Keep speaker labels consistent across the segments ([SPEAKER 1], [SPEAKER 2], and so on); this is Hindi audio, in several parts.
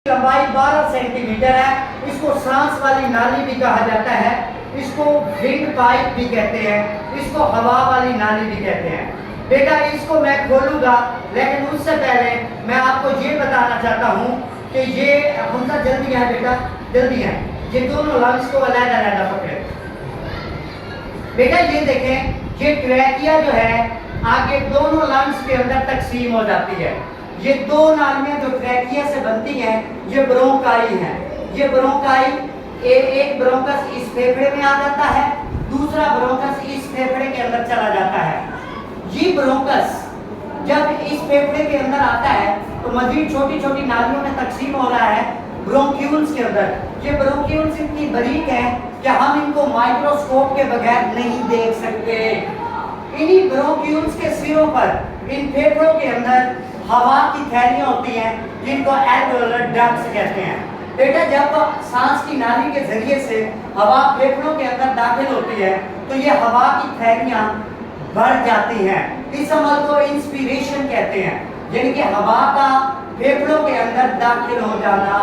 [SPEAKER 1] लंबाई 12 सेंटीमीटर है। इसको सांस वाली नाली भी कहा जाता है, इसको विंड पाइप भी कहते हैं, इसको हवा वाली नाली भी कहते हैं। बेटा इसको मैं खोलूंगा, लेकिन उससे पहले मैं आपको ये बताना चाहता हूँ कि ये हमजा जल्दी है बेटा, जल्दी है। ये दोनों लंग्स को अलग-अलग पकड़े। बेटा ये देखें, ये ट्रैकिया जो है आगे दोनों लंग्स के अंदर तकसीम हो जाती है। ये दो नालियां जो ट्रैकिया से बनती हैं, ये ब्रोंकाई हैं। ये ब्रोंकाई एक ब्रोंकस इस फेफड़े में आ जाता है, दूसरा ब्रोंकस इस फेफड़े के अंदर चला जाता है। ये ब्रोंकस जब इस फेफड़े के अंदर आता है तो मजीद छोटी छोटी नालियों में तकसीम हो रहा है ब्रोंक्यूल्स के अंदर। ये ब्रोंक्यूल्स इतनी बारीक हैं कि हम इनको माइक्रोस्कोप के बगैर नहीं देख सकते। इन्हीं ब्रोंक्यूल्स के सिरों पर, इन फेफड़ों के अंदर हवा की थैलियां होती हैं, जिनको एल्वेओलर डक्ट्स कहते हैं। बेटा जब सांस की नाली के जरिए से हवा फेफड़ों के अंदर दाखिल होती है तो ये हवा की थैलियां बढ़ जाती हैं। इस अमल को इंस्पिरेशन कहते हैं, यानी कि हवा का फेफड़ों के अंदर दाखिल हो जाना,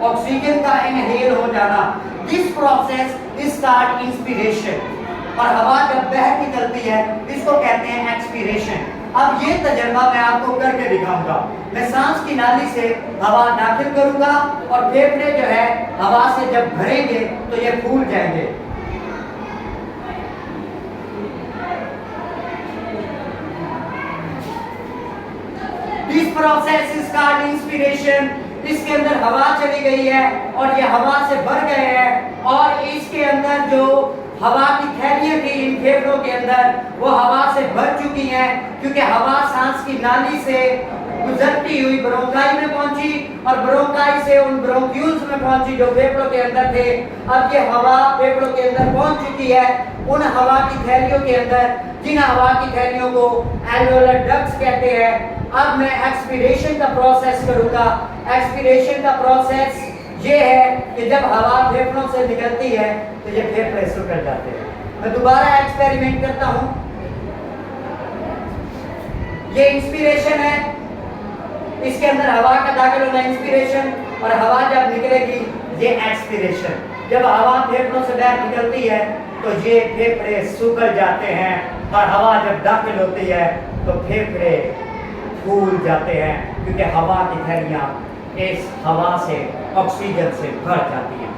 [SPEAKER 1] ऑक्सीजन का इनहेल हो जाना। This process is called inspiration. और हवा जब बह निकलती है इसको कहते हैं एक्सपीरेशन। अब ये तजर्बा मैं आपको करके दिखाऊंगा। मैं सांस की नाली से हवा दाखिल करूंगा और फेफड़े जो है हवा से जब भरेंगे तो ये फूल जाएंगे। This process is called inspiration. इसके अंदर हवा चली गई है और ये हवा से भर गए हैं, और इसके अंदर जो हवा की थैलियां थी इन फेफड़ों के अंदर, वो हवा से भर चुकी हैं, क्योंकि हवा सांस की नाली से गुजरती हुई ब्रोंकाई में पहुंची और ब्रोंकाई से उन ब्रोंक्यूल्स में पहुंची जो फेफड़ों के अंदर थे। अब ये हवा फेफड़ों के अंदर पहुंच चुकी है, उन हवा की थैलियों के अंदर, जिन हवा की थैलियों को एल्वेओलर डक्ट्स कहते हैं। अब मैं एक्सपीरेशन का प्रोसेस करूंगा। एक्सपीरेशन का प्रोसेस ये है कि जब हवा फेफड़ों से निकलती है तो ये फेफड़े सिकुड़ जाते हैं। मैं दोबारा एक्सपेरिमेंट करता हूं। ये इंस्पिरेशन है, इसके अंदर हवा का दाखिल होना इंस्पिरेशन, और हवा जब निकलेगी ये एक्सपीरेशन। जब हवा फेफड़ों से बाहर निकलती है तो ये फेफड़े सूख जाते हैं, और हवा जब दाखिल होती है तो फेफड़े फूल जाते हैं, क्योंकि हवा की थैलियां इस हवा से, ऑक्सीजन से भर जाती हैं।